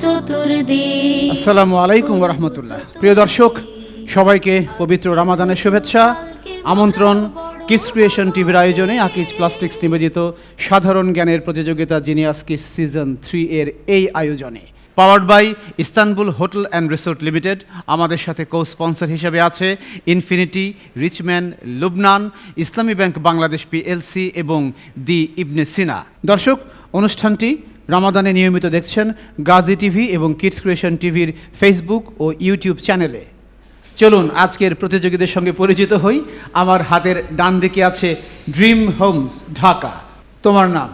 চতুর্দিক। আসসালামু আলাইকুম ওয়া রাহমাতুল্লাহ। প্রিয় দর্শক, সবাইকে পবিত্র রমাদানের শুভেচ্ছা। আমন্ত্রণ কিডস ক্রিয়েশন টিভির আয়োজনে আকিজ প্লাস্টিক্স নিবেদিত সাধারণ জ্ঞানের প্রতিযোগিতা জিনিয়াস কিডস সিজন 3 এর এই আয়োজনে। Powered by Istanbul hotel and resort limited. আমাদের সাথে কো স্পন্সর হিসেবে আছে ইনফিনিটি, রিচম্যান, লুবনান, ইসলামী ব্যাংক বাংলাদেশ পিএলসি এবং দি ইবনে সিনা। দর্শক, অনুষ্ঠানটি রমাদানে নিয়মিত দেখছেন গাজী টিভি এবং কিডস ক্রিয়েশন টিভির ফেসবুক ও ইউটিউব চ্যানেলে। চলুন আজকের প্রতিযোগীদের সঙ্গে পরিচিত হই। আমার হাতের ডান দিকে আছে ড্রিম হোমস ঢাকা। তোমার নাম?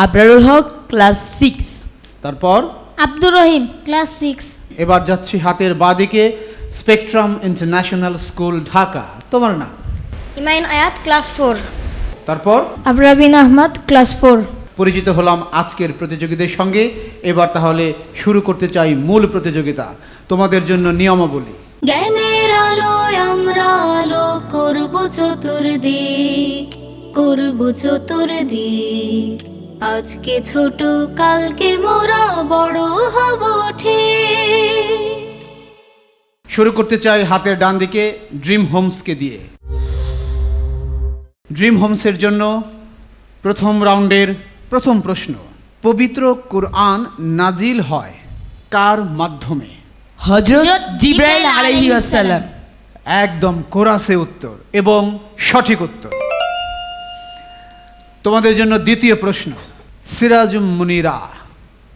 আবরারুল হক, ক্লাস 6। তারপর আব্দুর রহিম, ক্লাস 6। এবার যাচ্ছি হাতের বাঁ দিকে, স্পেকট্রাম ইন্টারন্যাশনাল স্কুল ঢাকা। তোমার নাম? ইমাইন আয়াত, ক্লাস 4। তারপর আবরাবিন আহমদ, ক্লাস 4। পরিচিত হলাম আজকের প্রতিযোগীদের সঙ্গে। এবার তাহলে শুরু করতে চাই মূল প্রতিযোগিতা। তোমাদের জন্য নিয়মাবলী। জ্ঞানের আলোয় আমরা আলো করব চতুর্দিক, করব চতুর্দিক। আজকে ছোট, কালকে মোরা বড় হব ঠিক। শুরু করতে চাই হাতের ডান দিকে ড্রিম হোমসকে দিয়ে। ড্রিম হোমসের জন্য প্রথম রাউন্ডের প্রথম প্রশ্ন, পবিত্র কুরআন নাজিল হয় কার মাধ্যমে? হযরত জিবরাইল আলাইহিস সালাম। একদম কোরাসে উত্তর এবং সঠিক উত্তর। তোমাদের জন্য দ্বিতীয় প্রশ্ন, সিরাজুম মুনিরা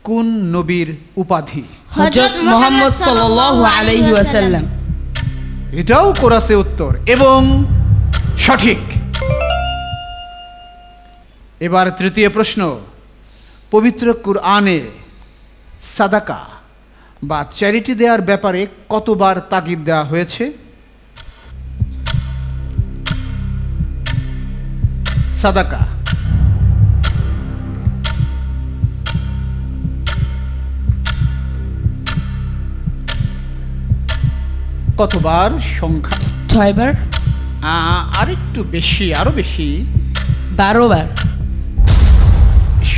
কোন নবীর উপাধি? হযরত মুহাম্মদ সাল্লাল্লাহু আলাইহি ওয়াসাল্লাম। এটাও কোরাসে উত্তর এবং সঠিক। এবার তৃতীয় প্রশ্ন, পবিত্র কুরআনে সাদাকা বা চ্যারিটি দেওয়ার ব্যাপারে কতবার তাগিদ দেওয়া হয়েছে? সাদাকা কতবার? সংখ্যা 6 বার। আরেকটু বেশি, আরো বেশি। 12 বার।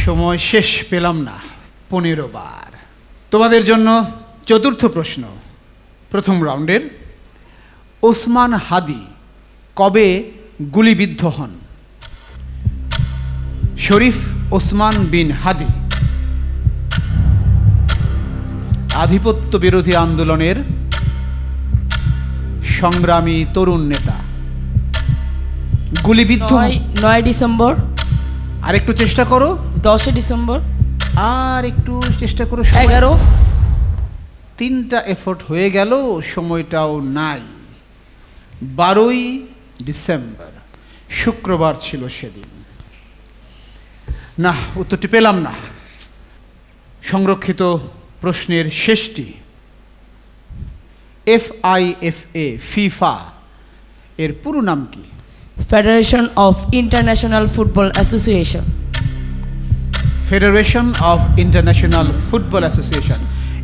সময় শেষ, পেলাম না। 15 বার। তোমাদের জন্য চতুর্থ প্রশ্ন প্রথম রাউন্ডের, ওসমান হাদি কবে গুলিবিদ্ধ হন? শরীফ ওসমান বিন হাদি আধিপত্য বিরোধী আন্দোলনের সংগ্রামী তরুণ নেতা। গুলিবিদ্ধ 9 ডিসেম্বর। আরেকটু চেষ্টা করো। 10 ডিসেম্বর। আর একটু চেষ্টা করো। 11। 3টা এফোর্ট হয়ে গেল, সময়টাও নাই। 12ই ডিসেম্বর, শুক্রবার ছিল সেদিন। না, উত্তরটি পেলাম না। সংরক্ষিত প্রশ্নের শেষটি, FIFA ফিফা এর পুরো নাম কি? Federation of international football association. Federation of international football association.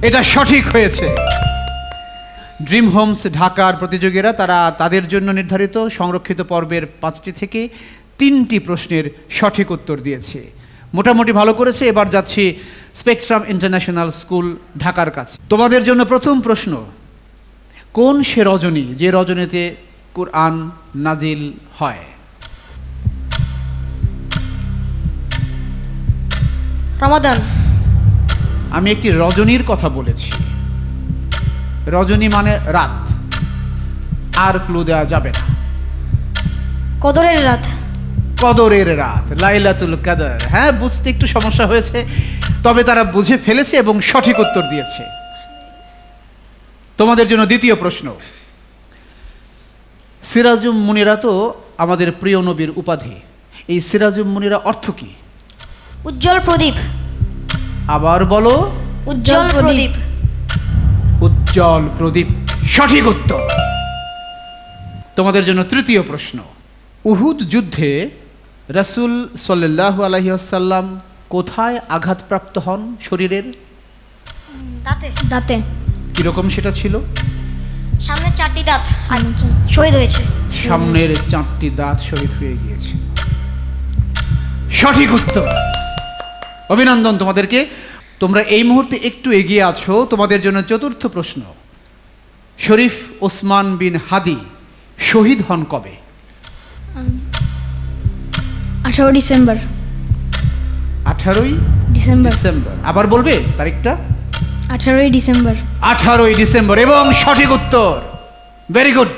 এটা সঠিক হয়েছে। ড্রিম হোমস ঢাকার প্রতিযোগীরা তারা তাদের জন্য নির্ধারিত সংরক্ষিত পর্বের 5টি থেকে 3টি প্রশ্নের সঠিক উত্তর দিয়েছে। মোটামুটি ভালো করেছে। এবার যাচ্ছি স্পেকট্রাম ইন্টারন্যাশনাল স্কুল ঢাকার কাছে। তোমাদের জন্য প্রথম প্রশ্ন, কোন সে রজনী যে রজনীতে কুরআন নাজিল হয়? রমাদান। আমি একটি রজনীর কথা বলেছি। রজনী মানে রাত, আর ক্লু দেওয়া যাবে না। কদরের রাত। কদরের রাত, লাইলাতুল কদর। হ্যাঁ, বুঝতে একটু সমস্যা হয়েছে, তবে তারা বুঝে ফেলেছে এবং সঠিক উত্তর দিয়েছে। তোমাদের জন্য দ্বিতীয় প্রশ্ন, সিরাজুম মুনিরা তো আমাদের প্রিয় নবীর উপাধি। এই সিরাজুম মুনিরা অর্থ কি? উজ্জ্বল প্রদীপ। আবার বলো। উজ্জ্বল প্রদীপ। উজ্জ্বল প্রদীপ, সঠিক উত্তর। তোমাদের জন্য তৃতীয় প্রশ্ন, উহুদ যুদ্ধে রাসূল সাল্লাল্লাহু আলাইহি ওয়াসাল্লাম কোথায় আঘাতপ্রাপ্ত হন শরীরের? দাঁতে। দাঁতে। কিরকম সেটা ছিল? সামনে 4টি দাঁত শহীদ হয়েছে। সামনের 4টি দাঁত শহীদ হয়ে গিয়েছে। সঠিক উত্তর। অভিনন্দন তোমাদেরকে। তোমরা এই মুহূর্তে একটু এগিয়ে আছো। তোমাদের জন্য চতুর্থ প্রশ্ন, শরীফ ওসমান বিন হাদি শহীদ হন কবে? 18 ডিসেম্বর। 18ই ডিসেম্বর। ডিসেম্বর। আবার বলবে তারিখটা? 18 ডিসেম্বর। 18ই ডিসেম্বর এবং সঠিক উত্তর। Very good.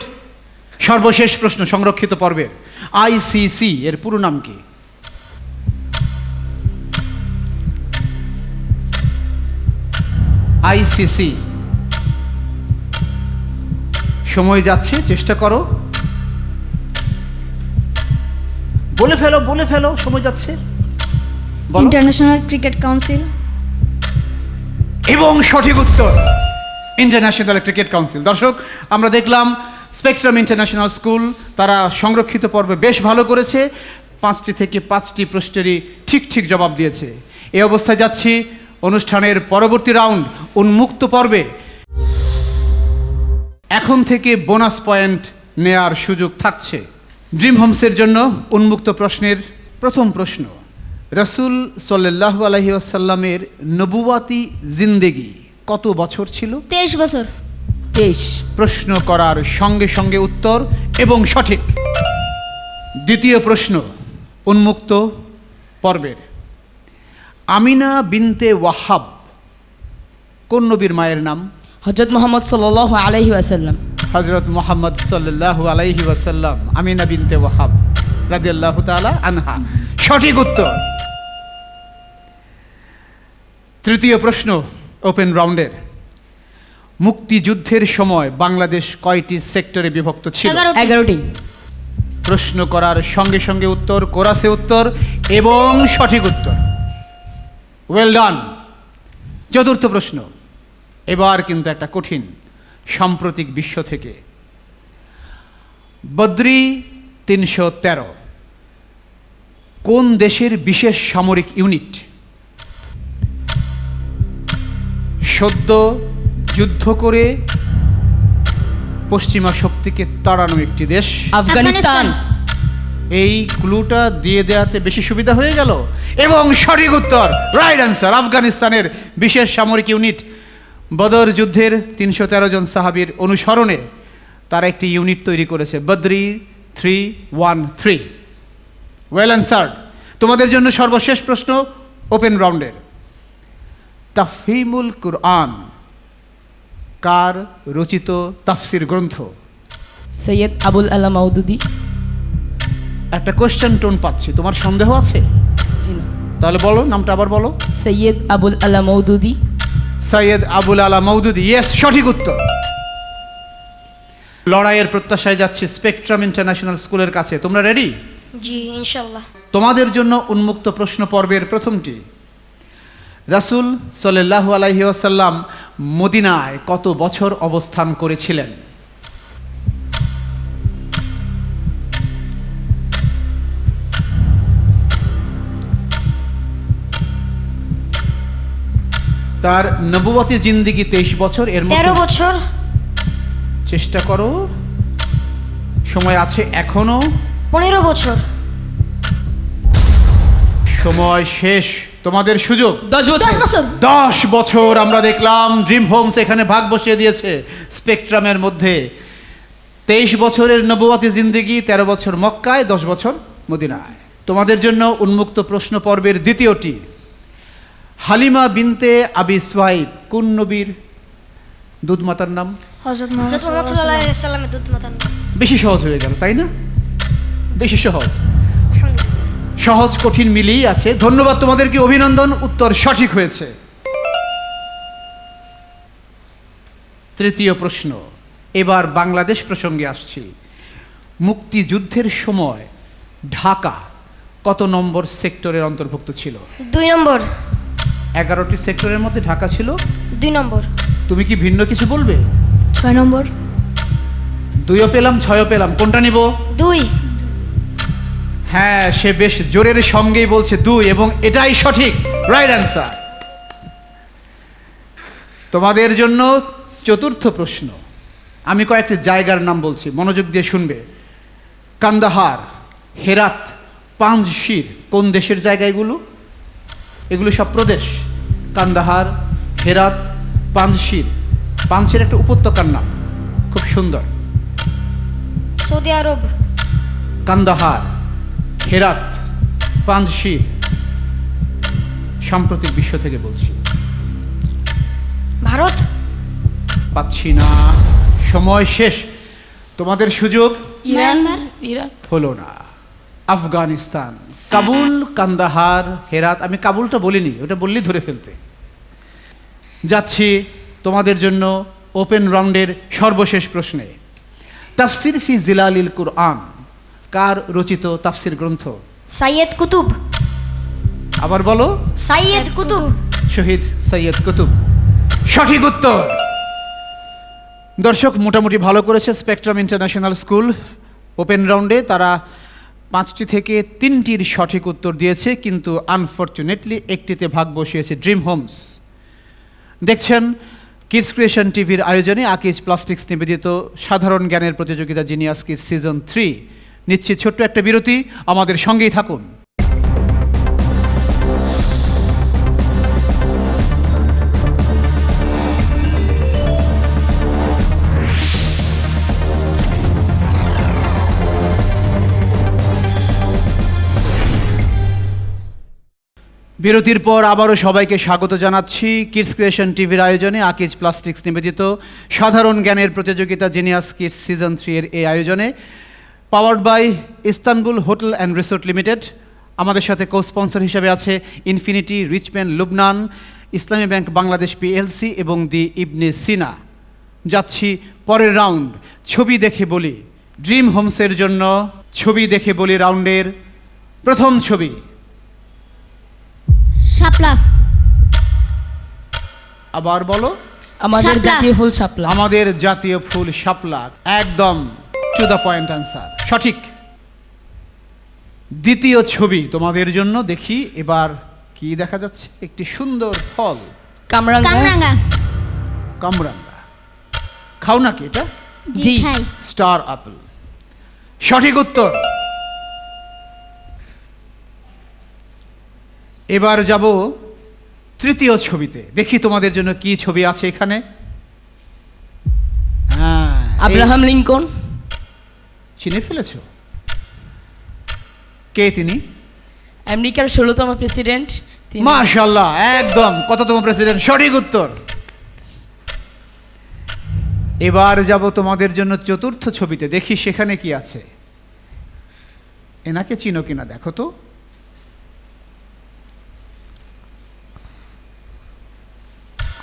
সর্বশেষ প্রশ্ন সংরক্ষিত পর্বের, আইসিসি এর পুরো নাম কি? আইসিসি। সময় যাচ্ছে, চেষ্টা করো, বলে ফেলো, সময় যাচ্ছে, বলো। International cricket council. এবং সঠিক উত্তর, ইন্টারন্যাশনাল ক্রিকেট কাউন্সিল। দর্শক, আমরা দেখলাম স্পেকট্রাম ইন্টারন্যাশনাল স্কুল তারা সংরক্ষিত পর্বে বেশ ভালো করেছে। 5টি থেকে 5টি প্রশ্নেরই ঠিক জবাব দিয়েছে। এই অবস্থায় যাচ্ছি অনুষ্ঠানের পরবর্তী রাউন্ড, উন্মুক্ত পর্বে। এখন থেকে বোনাস পয়েন্ট নেয়ার সুযোগ থাকছে। ড্রিম হোমসের জন্য উন্মুক্ত প্রশ্নের প্রথম প্রশ্ন, রাসূল সাল্লাল্লাহু আলাইহি ওয়াসাল্লামের নবুয়াতি জিন্দেগি কত বছর ছিল? 23 বছর। 23। প্রশ্ন করার সঙ্গে সঙ্গে উত্তর এবং সঠিক। দ্বিতীয় প্রশ্ন উন্মুক্ত পর্বের, আমিনা বিনতে ওয়াহাব কোন নবীর মায়ের নাম? হযরত মুহাম্মদ সাল্লাল্লাহু আলাইহি ওয়াসাল্লাম। হযরত মুহাম্মদ সাল্লাল্লাহু আলাইহি ওয়াসাল্লাম, আমিনা বিনতে ওয়াহাব রাদিয়াল্লাহু তাআলা আনহা। সঠিক উত্তর। তৃতীয় প্রশ্ন ওপেন রাউন্ডের, মুক্তিযুদ্ধের সময় বাংলাদেশ কয়টি সেক্টরে বিভক্ত ছিল? 11টি। প্রশ্ন করার সঙ্গে সঙ্গে উত্তর, কোরাসে উত্তর এবং সঠিক উত্তর। Well done. চতুর্থ প্রশ্ন, এবার কিন্তু একটা কঠিন, সাম্প্রতিক বিশ্ব থেকে। বদ্রি 313 কোন দেশের বিশেষ সামরিক ইউনিট? সদ্য যুদ্ধ করে পশ্চিমা শক্তিকে তাড়ানো একটি দেশ। আফগানিস্তান। এই ক্লুটা দিয়ে দেওয়াতে বেশি সুবিধা হয়ে গেল এবং সঠিক উত্তর, রাইট অ্যান্সার। আফগানিস্তানের বিশেষ সামরিক ইউনিট বদর যুদ্ধের 313 জন সাহাবীর অনুসরণে তারা একটি ইউনিট তৈরি করেছে, বদ্রি 313। Well answered. তোমাদের জন্য সর্বশেষ প্রশ্ন ওপেন রাউন্ডের, তাফহিমুল কুরআন কার রচিত তাফসির গ্রন্থ? সৈয়দ আবুল আলা মাউদুদি। একটা কোশ্চেন টোন পাচ্ছি, তোমার সন্দেহ আছে? জি না। তাহলে বলো, নামটা আবার বলো। সৈয়দ আবুল আলা মাউদুদি। সৈয়দ আবুল আলা মওদুদি, ইয়েস, সঠিক উত্তর। লড়াইয়ের প্রত্যাশায় যাচ্ছে স্পেকট্রাম ইন্টারন্যাশনাল স্কুলের কাছে। তোমরা রেডি? জি ইনশাল্লাহ। তোমাদের জন্য উন্মুক্ত প্রশ্ন পর্বের প্রথমটি, রাসূল সাল্লাল্লাহু আলাইহি ওয়াসাল্লাম মদিনায় কত বছর অবস্থান করেছিলেন? তার নবুয়তি জিন্দেগি 23 বছর, এর মধ্যে 13 বছর। চেষ্টা করো, সময় আছে এখনো। 15 বছর। সময় শেষ, তোমাদের সুযোগ। 10 বছর। 10 বছর। 10 বছর আমরা দেখলাম ড্রিম হোমস এখানে ভাগ বসিয়ে দিয়েছে স্পেকট্রামের মধ্যে। 23 বছরের নবুয়তি জিন্দেগি, 13 বছর মক্কায়, 10 বছর মদিনায়। তোমাদের জন্য উন্মুক্ত প্রশ্ন পর্বের দ্বিতীয়টি, হালিমা বিনতে আবি সুহাইব কোন নবীর দুধমাতার নাম? হযরত হযরত মুহাম্মদ সাল্লাল্লাহু আলাইহি ওয়াসাল্লামের দুধ মাতান। বেশি সহজ হয়ে গেল, তাই না? বেশি সহজ। আলহামদুলিল্লাহ। সহজ কঠিন মিলিয়ে আছে। ধন্যবাদ তোমাদেরকে, অভিনন্দন, উত্তর সঠিক হয়েছে। তৃতীয় প্রশ্ন, এবার বাংলাদেশ প্রসঙ্গে আসছি। মুক্তিযুদ্ধের সময় ঢাকা কত নম্বর সেক্টরের অন্তর্ভুক্ত ছিল? 2 নম্বর। 11টি সেক্টরের মধ্যে ঢাকা ছিল 2 নম্বর। তুমি কি ভিন্ন কিছু বলবে? 6 নম্বর। 2ও পেলাম, 6ও পেলাম, কোনটা নিব? 2। হ্যাঁ, সে বেশ জোরের সঙ্গেই বলছে 2 এবং এটাই সঠিক, রাইট অ্যান্সার। তোমাদের জন্য চতুর্থ প্রশ্ন, আমি কয়েকটি জায়গার নাম বলছি, মনোযোগ দিয়ে শুনবে। কান্দাহার, হেরাত, পাঞ্জশির কোন দেশের জায়গা এগুলো? এগুলো সব প্রদেশ। কান্দাহার, হেরাত, পানশির। পানশির একটা উপত্যকার নাম, খুব সুন্দর। সৌদি আরব। কান্দাহার, হেরাত, পানশির। সাম্প্রতিক বিশ্ব থেকে বলছি। ভারত। পাচ্ছি না, সময় শেষ। তোমাদের সুযোগ ইরান, মায়ানমার। ইরাক, হলো না। আফগানিস্তান, কাবুল, কান্দাহার, হেরাত। আমি কাবুলটা বলিনি, ওটা বললেই ধরে ফেলতে। যাচ্ছি তোমাদের জন্য ওপেন রাউন্ডের সর্বশেষ প্রশ্নে। তাফসির ফি জিলালিল কুরআন কার রচিত তাফসির গ্রন্থ? সাইয়েদ কুতুব। আবার বলো। সাইয়েদ কুতুব। শহীদ সৈয়দ কুতুব সঠিক উত্তর। দর্শক মোটামুটি ভালো করেছে স্পেকট্রাম ইন্টারন্যাশনাল স্কুল। ওপেন রাউন্ডে তারা 5টি থেকে 3টির সঠিক উত্তর দিয়েছে, কিন্তু আনফরচুনেটলি একটিতে ভাগ বসিয়েছে ড্রিম হোমস। দেখছেন কিডস ক্রিয়েশন টিভির আয়োজনে আকিজ প্লাস্টিক্স নিবেদিত সাধারণ জ্ঞানের প্রতিযোগিতা জিনিয়াস কিডস সিজন 3। নিচ্ছে ছোট্ট একটা বিরতি, আমাদের সঙ্গেই থাকুন। বিরতির পর আবারও সবাইকে স্বাগত জানাচ্ছি কিডস ক্রিয়েশন টিভির আয়োজনে আকিজ প্লাস্টিক্স নিবেদিত সাধারণ জ্ঞানের প্রতিযোগিতা জিনিয়াস কিডস সিজন 3 এর এই আয়োজনে, powered by Istanbul hotel and resort limited. আমাদের সাথে কো স্পন্সর হিসেবে আছে ইনফিনিটি, রিচম্যান লুবনান, ইসলামী ব্যাংক বাংলাদেশ পিএলসি এবং দি ইবনে সিনা। যাচ্ছি পরের রাউন্ড, ছবি দেখে বলি। ড্রিম হোমসের জন্য ছবি দেখে বলি রাউন্ডের প্রথম ছবি। শাপলা। আবার বলো। আমাদের শাপলা। জাতীয় ফুল শাপলা। আমাদের জাতীয় ফুল শাপলা। একদম টু দ্য পয়েন্ট আনসার, সঠিক। দ্বিতীয় ছবি তোমাদের জন্য, দেখি এবার কি দেখা যাচ্ছে। একটি সুন্দর ফল, কামরাঙ্গা। কামরাঙ্গা। কামরাঙ্গা। খাও নাকি এটা? জি। খাই। স্টার আপেল সঠিক উত্তর। এবার যাব তৃতীয় ছবিতে, দেখি তোমাদের জন্য কি ছবি আছে এখানে। হ্যাঁ, আব্রাহাম লিঙ্কন। চিনে ফেলেছো? কে তিনি? আমেরিকার 16তম প্রেসিডেন্ট তিনি। মাশাআল্লাহ, একদম কততম প্রেসিডেন্ট, সঠিক উত্তর। এবার যাব তোমাদের জন্য চতুর্থ ছবিতে, দেখি সেখানে কি আছে। এনাকে চিনো কিনা দেখো তো।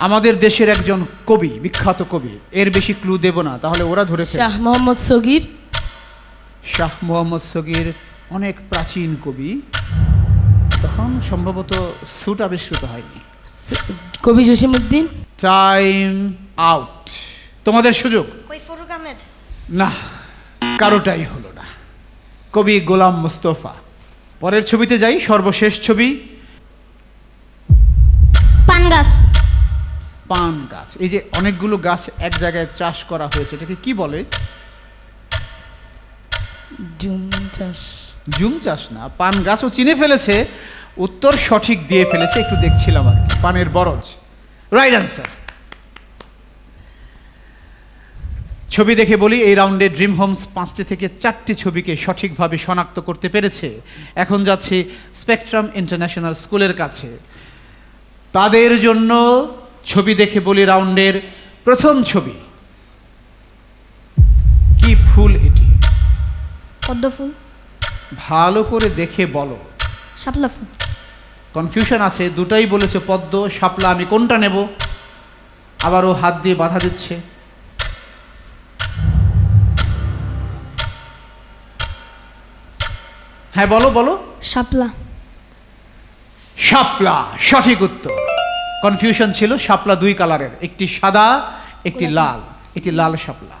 আমাদের দেশের একজন কবি, বিখ্যাত কবি। এর বেশি ক্লু দেব না, তাহলে ওরা ধরে ফেলবে। শাহ মোহাম্মদ সগীর। শাহ মোহাম্মদ সগীর অনেক প্রাচীন কবি, তখন সম্ভবত স্যুট আবিষ্কৃত হয়নি। কবি জসিমউদ্দিন। Time out. তোমাদের সুযোগ। কই ফরুক আহমেদ। না, কারোটাই হলো না। কবি গোলাম মুস্তফা। পরের ছবিতে যাই, সর্বশেষ ছবি। পান গাছ। পান গাছ। এই যে অনেকগুলো গাছ এক জায়গায় চাষ করা হয়েছে, এটাকে কি বলে? জুম চাষ। জুম চাষ না, পান গাছও চিনে ফেলেছে, উত্তর সঠিক দিয়ে ফেলেছে। একটু দেখছিলাম আর কি, পানের বরজ। Right answer. ছবি দেখে বলি, এই রাউন্ডে ড্রিম হোমস 5টি থেকে 4টি ছবিকে সঠিকভাবে শনাক্ত করতে পেরেছে। এখন যাচ্ছি স্পেকট্রাম ইন্টারন্যাশনাল স্কুলের কাছে। তাদের জন্য ছবি দেখে বলি রাউন্ডের প্রথম ছবি। কি ফুল এটি? পদ্ম ফুল। ভালো করে দেখে বলো। শাপলা ফুল। কনফিউশন আছে, দুটাই বলেছে পদ্ম, শাপলা। আমি কোনটা নেব? আবারও হাত দিয়ে বাধা দিচ্ছে। হ্যাঁ বলো বলো। শাপলা। শাপলা সঠিক উত্তর। কনফিউশন ছিল, শাপলা 2 কালারের, একটি সাদা একটি লাল। এটি লাল শাপলা।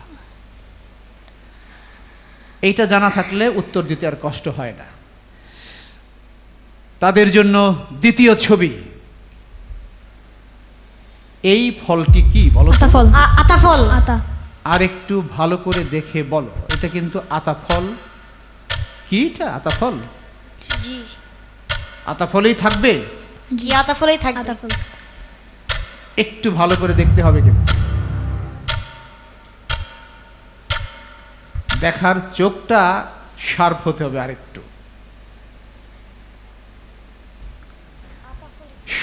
এইটা জানা থাকলে উত্তর দিতে আর কষ্ট হয় না। তাদের জন্য দ্বিতীয় ছবি। এই ফলটি কি বলো তো? আতা ফল। আতা ফল। আতা। আর একটু ভালো করে দেখে বলো, এটা কিন্তু আতা ফল। কি এটা? আতা ফল? জি। আতা ফলেই থাকবে? জি আতা ফলেই থাকবে। আতা ফল। একটু ভালো করে দেখতে হবে কিন্তু দেখার চোখটা শার্প হতে হবে আরেকটু।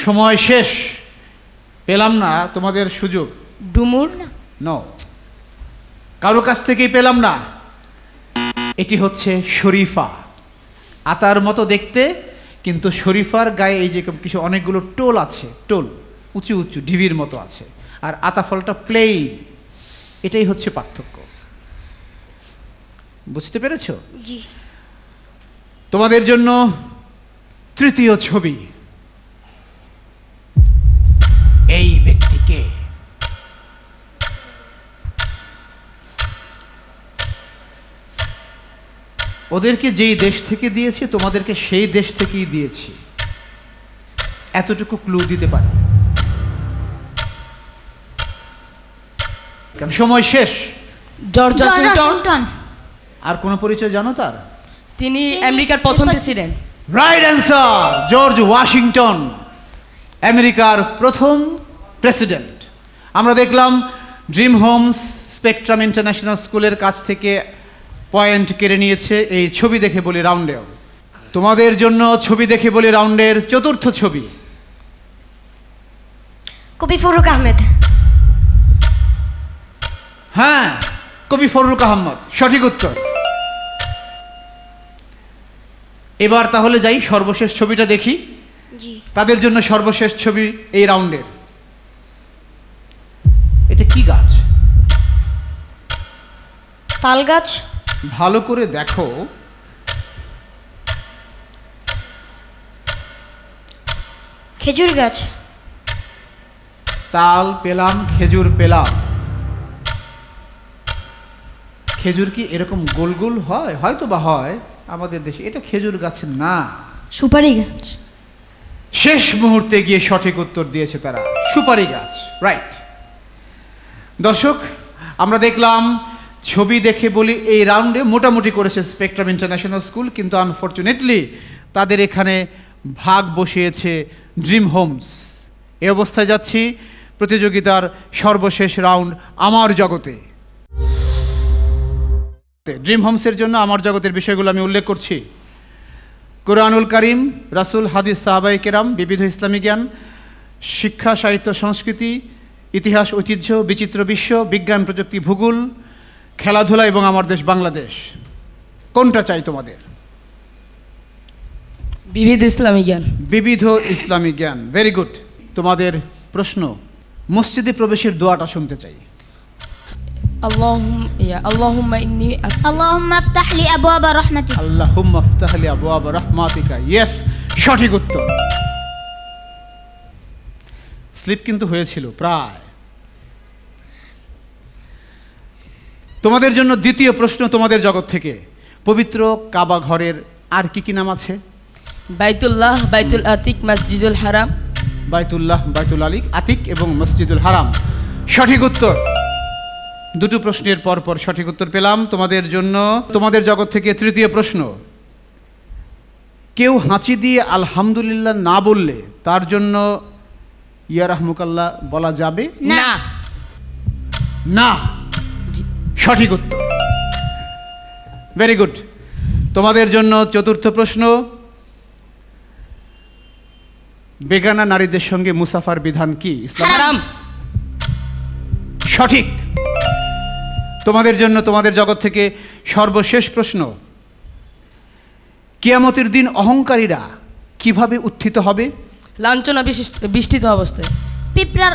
সময় শেষ, পেলাম না তোমাদের সুযোগ। ডুমুর, নো, কারো কাছ থেকেই পেলাম না। এটি হচ্ছে শরীফা, আতার মতো দেখতে, কিন্তু শরীফার গায়ে এই যে কিছু অনেকগুলো টোল আছে, টোল উঁচু উঁচু ঢিবির মতো আছে, আর আতা ফলটা প্লেন। এটাই হচ্ছে পার্থক্য। বুঝতে পেরেছো? জি। তোমাদের জন্য তৃতীয় ছবি। এই ব্যক্তিকে ওদেরকে যেই দেশ থেকে দিয়েছি তোমাদেরকে সেই দেশ থেকেই দিয়েছি, এতটুকু ক্লু দিতে পারি। কারণ সময় শেষ। George George Washington. ওয়াশিংটন। আর কোনো পরিচয় জানো তার? তিনি আমেরিকার প্রথম president. Right answer, George Washington, আমেরিকার প্রথম প্রেসিডেন্ট। আমরা দেখলাম ড্রিম হোমস স্পেকট্রাম ইন্টারন্যাশনাল স্কুলের কাছ থেকে পয়েন্ট কেড়ে নিয়েছে এই ছবি দেখে বলি রাউন্ডেও। তোমাদের জন্য ছবি দেখে বলি রাউন্ডের চতুর্থ ছবি। কবি ফরুক আহমেদ। হ্যাঁ, কবি ফররুক আহমদ, সঠিক উত্তর। এবার তাহলে যাই সর্বশেষ ছবিটা দেখি। জি। তাদের জন্য সর্বশেষ ছবি এই রাউন্ডের। এটা কি গাছ? তাল গাছ। ভালো করে দেখো। খেজুর গাছ। তাল পেলাম, খেজুর পেলাম। খেজুর কি এরকম গোল গোল হয়? হয়তো বা হয় আমাদের দেশে। এটা খেজুর গাছ না, সুপারি গাছ। শেষ মুহূর্তে গিয়ে সঠিক উত্তর দিয়েছে তারা, সুপারি গাছ। রাইট। দর্শক, আমরা দেখলাম ছবি দেখে বলি এই রাউন্ডে মোটামুটি করেছে স্পেকট্রাম ইন্টারন্যাশনাল স্কুল, কিন্তু আনফরচুনেটলি তাদের এখানে ভাগ বসিয়েছে ড্রিম হোমস। এই অবস্থায় যাচ্ছি প্রতিযোগিতার সর্বশেষ রাউন্ড, আমার জগতে। ড্রিম হোমসের জন্য আমার জগতের বিষয়গুলো আমি উল্লেখ করছি। কোরআনুল কারীম, রাসূল, হাদিস, সাহাবায়ে কেরাম, বিবিধ ইসলামী জ্ঞান, শিক্ষা, সাহিত্য, সংস্কৃতি, ইতিহাস, ঐতিহ্য, বিচিত্র বিশ্ব, বিজ্ঞান, প্রযুক্তি, ভূগোল, খেলাধুলা এবং আমার দেশ বাংলাদেশ। কোনটা চাই তোমাদের? বিবিধ ইসলামী জ্ঞান। বিবিধ ইসলামী জ্ঞান, ভেরি গুড। তোমাদের প্রশ্ন, মসজিদে প্রবেশের দোয়াটা শুনতে চাই। আল্লাহুম্মা ইন্নী আল্লাহুম্মা আফতাহ লি আবওয়াবা রাহমাতিক। আল্লাহুম্মা আফতাহ লি আবওয়াবা রাহমাতিকা। ইয়েস, সঠিক উত্তর। স্লিপ কিন্তু হয়েছিল প্রায়। তোমাদের জন্য দ্বিতীয় প্রশ্ন তোমাদের জগৎ থেকে। পবিত্র কাবা ঘরের আর কি কি নাম আছে? বাইতুল্লাহ, বাইতুল আতিক, মসজিদুল হারাম। বাইতুল্লাহ, বাইতুল আতিক এবং মসজিদুল হারাম। সঠিক উত্তর। দুটো প্রশ্নের পর পর সঠিক উত্তর পেলাম। তোমাদের জন্য তোমাদের জগৎ থেকে তৃতীয় প্রশ্ন। কেউ হাঁচি দিয়ে আলহামদুলিল্লাহ না বললে তার জন্য ইয়া রাহমুকাল্লাহ বলা যাবে না। না। জি। সঠিক উত্তর, ভেরি গুড। তোমাদের জন্য চতুর্থ প্রশ্ন। বেগানা নারীদের সঙ্গে মুসাফার বিধান কি? ইসলাম। হারাম। সঠিক। তোমাদের জন্য তোমাদের জগৎ থেকে সর্বশেষ প্রশ্ন। কিয়ামতের দিন অহংকারীরা কিভাবে উত্থিত হবে? লাঞ্ছনা বিষ্ঠিত অবস্থায়, পিঁপড়ার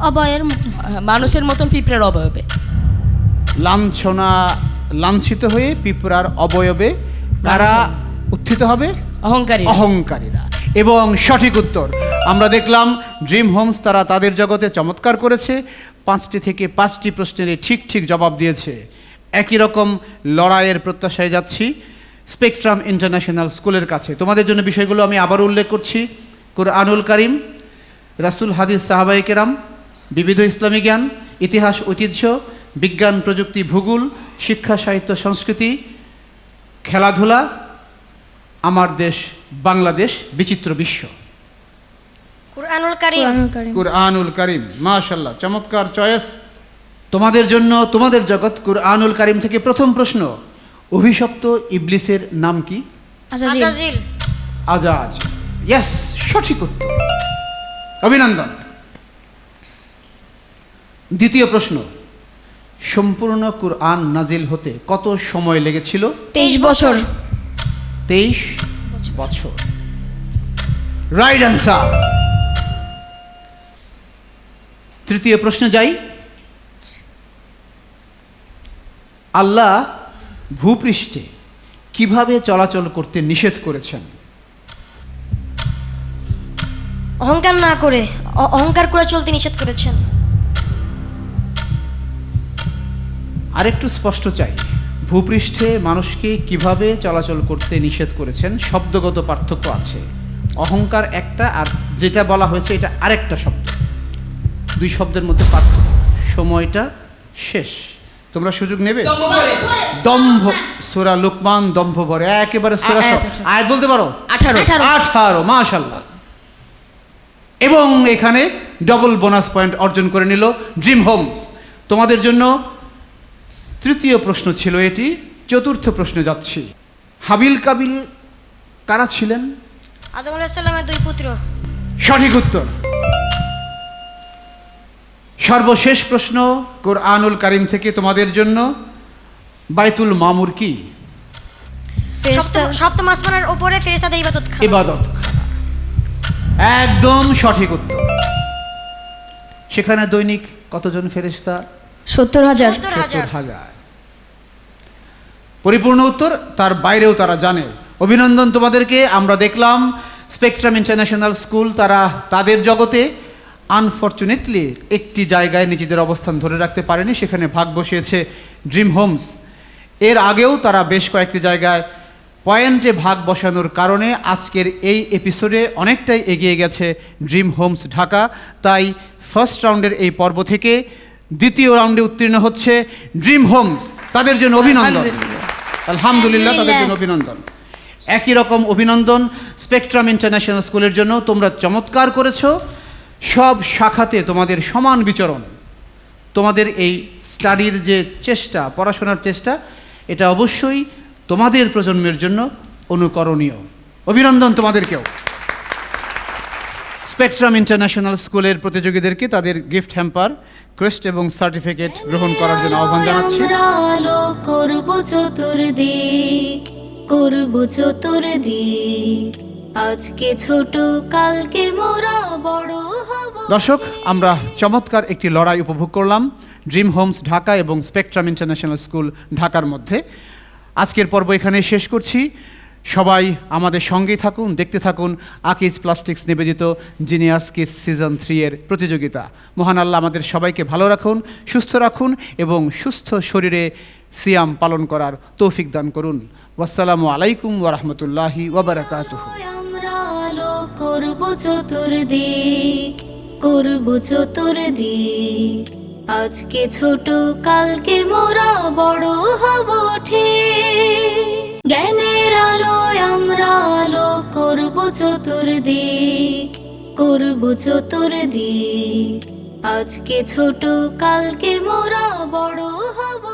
অবয়ের মতো। মানুষের মতন পিঁপড়ার অবয়বে। লাঞ্ছিত হয়ে পিঁপড়ার অবয়বে তারা উত্থিত হবে? অহংকারী। অহংকারীরা। এবং সঠিক উত্তর। আমরা দেখলাম ড্রিম হোমস তারা তাদের জগতে চমৎকার করেছে। 5টি থেকে 5টি প্রশ্নের ঠিক ঠিক জবাব দিয়েছে। একই রকম লড়াইয়ের প্রত্যাশায় যাচ্ছি স্পেকট্রাম ইন্টারন্যাশনাল স্কুলের কাছে। তোমাদের জন্য বিষয়গুলো আমি আবার উল্লেখ করছি। কোরআনুল কারীম, রাসূল, হাদিস, সাহাবায়ে কেরাম, বিবিধ ইসলামী জ্ঞান, ইতিহাস, ঐতিহ্য, বিজ্ঞান, প্রযুক্তি, ভূগোল, শিক্ষা, সাহিত্য, সংস্কৃতি, খেলাধুলা, আমার দেশ বাংলাদেশ, বিচিত্র বিশ্ব। কুরআনুল কারীম। কুরআনুল কারীম, মাশাআল্লাহ, চমৎকার চয়েস। তোমাদের জন্য তোমাদের জগৎ কুরআনুল কারীম থেকে প্রথম প্রশ্ন, অভিশপ্ত ইবলিসের নাম কি? আজাজিল। আজাজ। ইয়েস, সঠিক উত্তর, অভিনন্দন। দ্বিতীয় প্রশ্ন, সম্পূর্ণ কুরআন নাজিল হতে কত সময় লেগেছিল? 23 বছর। 23 বছর, রাইট অ্যান্সার। তৃতীয় প্রশ্ন যাই। আল্লাহ ভূপৃষ্ঠে কিভাবে চলাচল করতে নিষেধ করেছেন? অহংকার না করে, অহংকার করে চলতে নিষেধ করেছেন। আরেকটু স্পষ্ট চাই, ভূপৃষ্ঠে মানুষকে কিভাবে চলাচল করতে নিষেধ করেছেন, শব্দগত পার্থক্য আছে। অহংকার একটা, আর যেটা বলা হয়েছে এটা আরেকটা শব্দ, দুই শব্দের মধ্যে পার্থক্য। সময়টা শেষ, তোমরা সুযোগ নেবে? দম্ভ, সূরা লুকমান, দম্ভ ভরে একেবারে সূরা আয়াত বলতে পারো? 18, মাশাআল্লাহ। এবং এখানে ডবল বোনাস পয়েন্ট অর্জন করে নিল ড্রিম হোমস। তোমাদের জন্য তৃতীয় প্রশ্ন ছিল এটি। চতুর্থ প্রশ্নে যাচ্ছি। হাবিল কাবিল কারা ছিলেন? আদম আলাইহিস সালামের দুই পুত্র। সঠিক উত্তর। সর্বশেষ প্রশ্ন কুরআনুল কারীম থেকে তোমাদের জন্য, বাইতুল মামুর কি? সপ্তম আসমানের উপরে ফেরেশতাদের ইবাদতখানা। ইবাদতখানা, একদম সঠিক উত্তর। সেখানে দৈনিক কতজন ফেরেশতা? 70,000। 70,000। পরিপূর্ণ উত্তর, তার বাইরেও তারা জানে। অভিনন্দন তোমাদেরকে। আমরা দেখলাম স্পেকট্রাম ইন্টারন্যাশনাল স্কুল তারা তাদের জগতে আনফরচুনেটলি একটি জায়গায় নিজেদের অবস্থান ধরে রাখতে পারেনি, সেখানে ভাগ বসিয়েছে ড্রিম হোমস। এর আগেও তারা বেশ কয়েকটি জায়গায় পয়েন্টে ভাগ বসানোর কারণে আজকের এই এপিসোডে অনেকটাই এগিয়ে গেছে ড্রিম হোমস ঢাকা। তাই ফার্স্ট রাউন্ডের এই পর্ব থেকে দ্বিতীয় রাউন্ডে উত্তীর্ণ হচ্ছে ড্রিম হোমস। তাদের জন্য অভিনন্দন, আলহামদুলিল্লাহ, তাদের জন্য অভিনন্দন। একই রকম অভিনন্দন স্পেকট্রাম ইন্টারন্যাশনাল স্কুলের জন্য। তোমরা চমৎকার করেছো, সব শাখাতে তোমাদের সমান বিচরণ। তোমাদের এই স্টাডির যে চেষ্টা, পড়াশোনার চেষ্টা, এটা অবশ্যই তোমাদের প্রজন্মের জন্য অনুকরণীয়। অভিনন্দন তোমাদেরকেও। স্পেকট্রাম ইন্টারন্যাশনাল স্কুলের প্রতিযোগীদেরকে তাদের গিফট হ্যাম্পার, ক্রেস্ট এবং সার্টিফিকেট গ্রহণ করার জন্য আহ্বান জানাচ্ছি। আমরা আলো করব চতুর্দিক, করব চতুর্দিক, আজকে ছোট কালকে মোরা বড় হব। দর্শক, আমরা চমৎকার একটি লড়াই উপভোগ করলাম ড্রিম হোমস ঢাকা এবং স্পেকট্রাম ইন্টারন্যাশনাল স্কুল ঢাকার মধ্যে। আজকের পর্ব এখানে শেষ করছি। সবাই আমাদের সঙ্গেই থাকুন, দেখতে থাকুন আকিজ প্লাস্টিক্স নিবেদিত জিনিয়াস কিস সিজন 3 এর প্রতিযোগিতা। মহান আল্লাহ আমাদের সবাইকে ভালো রাখুন, সুস্থ রাখুন এবং সুস্থ শরীরে সিয়াম পালন করার তৌফিক দান করুন। ওয়াসসালামু আলাইকুম ওয়া রাহমাতুল্লাহি ওয়া বারাকাতুহু। আমরা আলো করব চতুর্দিক, করব চতুর্দিক, আজকে ছোট কালকে মোরা বড় হব ঠিক। জ্ঞানের আলোয় আমরা আলো করব চতুর্দিক, করব চতুর্দিক, আজকে ছোট কালকে মোরা বড় হব।